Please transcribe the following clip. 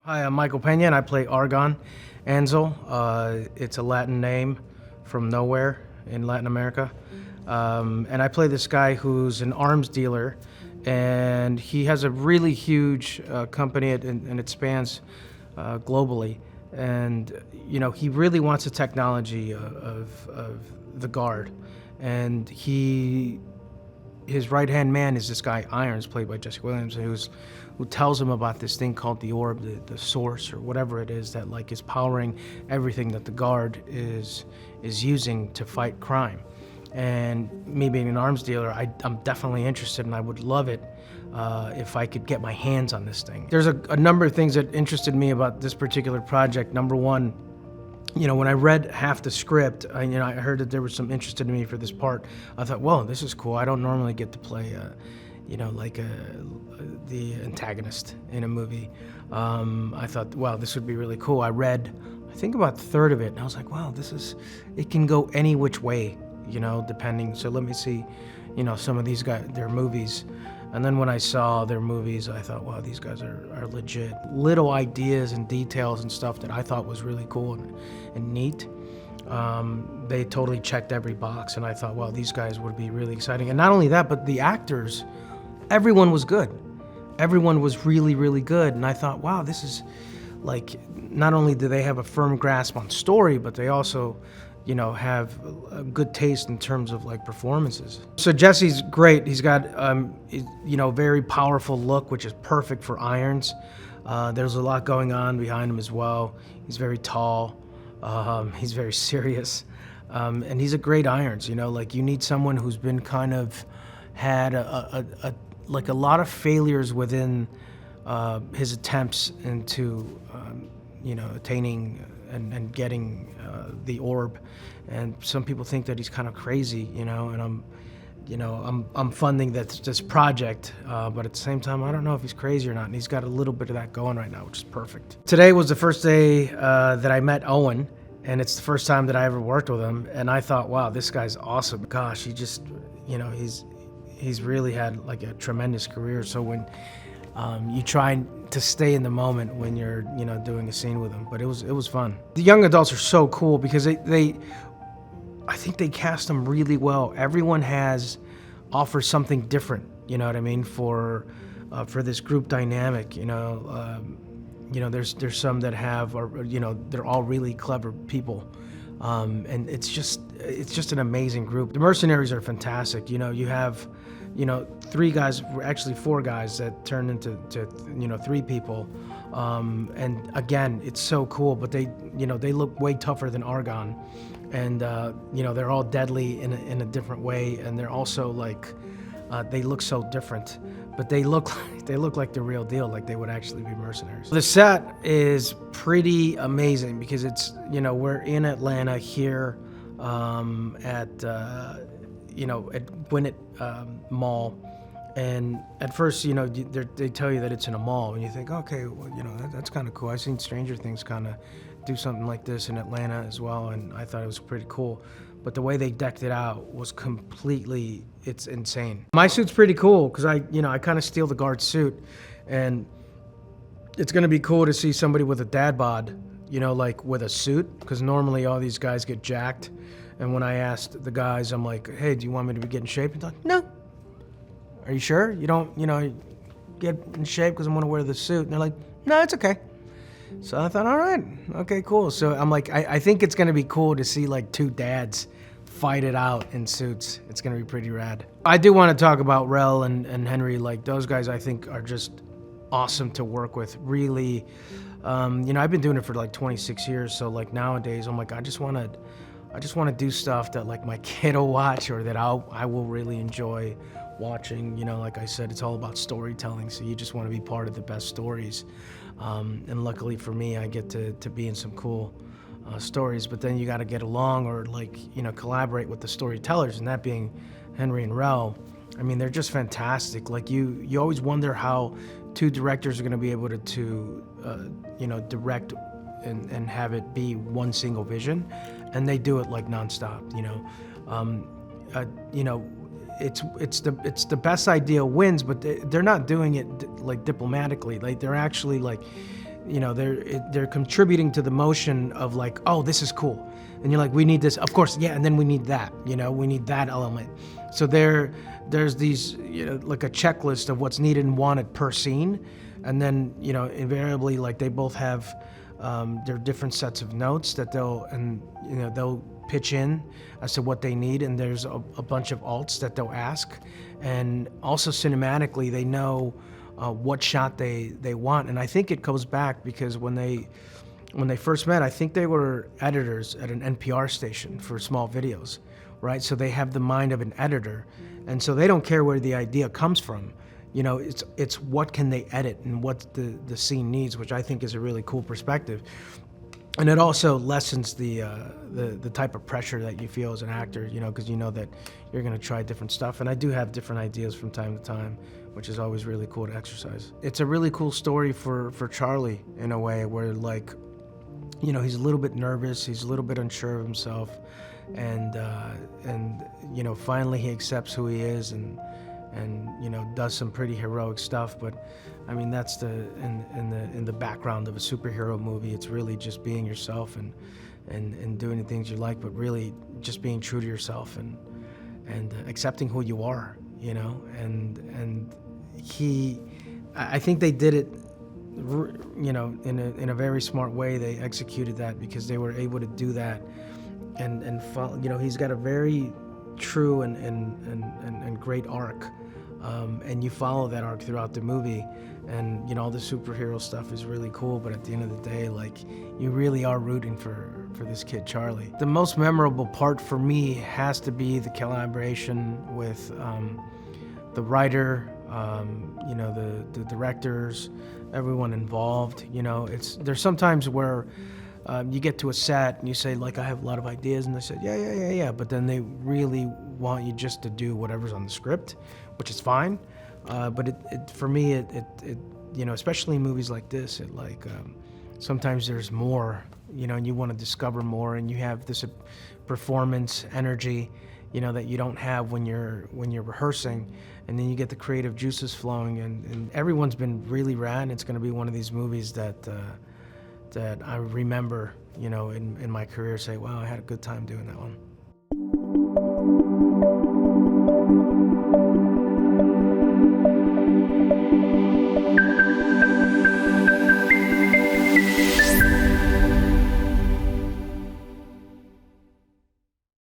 Hi, I'm Michael Peña, and I play Argon Ansel. It's a Latin name from nowhere in Latin America. And I play this guy who's an arms dealer, and he has a really huge company, and it spans globally. And, you know, he really wants the technology of the Guard. And his right-hand man is this guy, Irons, played by Jesse Williams, who tells him about this thing called the orb, the source, or whatever it is that like is powering everything that the Guard is using to fight crime. And me being an arms dealer, I'm definitely interested, and I would love it if I could get my hands on this thing. There's a number of things that interested me about this particular project. Number one, you know, when I read half the script, I heard that there was some interest in me for this part. I thought, well, this is cool. I don't normally get to play, the antagonist in a movie. I thought, wow, this would be really cool. I read, I think about a third of it, and I was like, wow, it can go any which way, you know, depending. So let me see, you know, some of these guys, their movies. And then when I saw their movies, I thought, wow, these guys are legit. Little ideas and details and stuff that I thought was really cool and neat. They totally checked every box, and I thought, well, these guys would be really exciting. And not only that, but the actors, everyone was good. Everyone was really, really good. And I thought, wow, this is like, not only do they have a firm grasp on story, but they also, you know, have a good taste in terms of like performances. So Jesse's great. He's got, very powerful look, which is perfect for Irons. There's a lot going on behind him as well. He's very tall. He's very serious. And he's a great Irons, you know, like you need someone who's been kind of had a lot of failures within his attempts into, attaining and getting the orb. And some people think that he's kind of crazy, you know, and I'm funding this project, but at the same time, I don't know if he's crazy or not. And he's got a little bit of that going right now, which is perfect. Today was the first day that I met Owen, and it's the first time that I ever worked with him. And I thought, wow, this guy's awesome. Gosh, he just, you know, he's really had like a tremendous career. So when you try to stay in the moment when you're, you know, doing a scene with him, but it was fun. The young adults are so cool because I think they cast them really well. Everyone offers something different, you know what I mean, for this group dynamic, you know. There's some that they're all really clever people. And it's just an amazing group. The mercenaries are fantastic. You know, you have, you know, 3 guys, actually 4 guys that turn into 3 people. And again, it's so cool, but they look way tougher than Argon. And, they're all deadly in a different way. And they're also like, they look so different, but they look like the real deal, like they would actually be mercenaries. The set is pretty amazing because it's, you know, we're in Atlanta here at Gwinnett Mall. And at first, you know, they tell you that it's in a mall, and you think, okay, well, you know, that's kind of cool. I've seen Stranger Things kind of do something like this in Atlanta as well, and I thought it was pretty cool. But the way they decked it out was it's insane. My suit's pretty cool because I kind of steal the Guard suit, and it's gonna be cool to see somebody with a dad bod, you know, like with a suit, because normally all these guys get jacked. And when I asked the guys, I'm like, hey, do you want me to get in shape? And they're like, no. Are you sure? You don't, get in shape because I'm gonna wear the suit? And they're like, no, it's okay. So I thought, all right, okay, cool. So I'm like, I think it's gonna be cool to see like 2 dads fight it out in suits. It's gonna be pretty rad. I do want to talk about Rel and Henry. Like those guys, I think are just awesome to work with. Really, I've been doing it for like 26 years. So like nowadays, I'm like, I just want to do stuff that like my kid will watch, or that I will really enjoy watching. You know, like I said, it's all about storytelling. So you just want to be part of the best stories. And luckily for me, I get to be in some cool stories, but then you got to get along or like, you know, collaborate with the storytellers, and that being Henry and Rel. I mean, they're just fantastic. Like you always wonder how 2 directors are going to be able to direct and have it be one single vision, and they do it like nonstop, you know. It's the best idea wins, but they're not doing it like diplomatically. Like they're actually like, they're contributing to the motion of like, oh, this is cool, and you're like, we need this, of course, yeah, and then we need that, we need that element. So there's these, like a checklist of what's needed and wanted per scene, and then invariably, like, they both have their different sets of notes that they'll pitch in as to what they need, and there's a bunch of alts that they'll ask, and also cinematically they know what shot they want. And I think it goes back because when they first met, I think they were editors at an NPR station for small videos, right? So they have the mind of an editor, and so they don't care where the idea comes from. It's what can they edit and what the scene needs, which I think is a really cool perspective. And it also lessens the type of pressure that you feel as an actor, because you know that you're going to try different stuff. And I do have different ideas from time to time, which is always really cool to exercise. It's a really cool story for Charlie in a way where, like, he's a little bit nervous, he's a little bit unsure of himself, and finally he accepts who he is and does some pretty heroic stuff. But I mean, that's in the background of a superhero movie. It's really just being yourself and doing the things you like, but really just being true to yourself and accepting who you are, and I think they did it, in a very smart way. They executed that because they were able to do that and follow, he's got a very true and great arc, and you follow that arc throughout the movie, and all the superhero stuff is really cool, but at the end of the day, like, you really are rooting for this kid Charlie. The most memorable part for me has to be the collaboration with the writer, the directors, everyone involved. There's sometimes where you get to a set and you say, like, I have a lot of ideas, and they say, yeah, but then they really want you just to do whatever's on the script, which is fine. But it for me, especially in movies like this, sometimes there's more, and you want to discover more, and you have this performance energy, that you don't have when you're rehearsing, and then you get the creative juices flowing, and everyone's been really rad. It's going to be one of these movies that I remember, in my career, say, wow, I had a good time doing that one.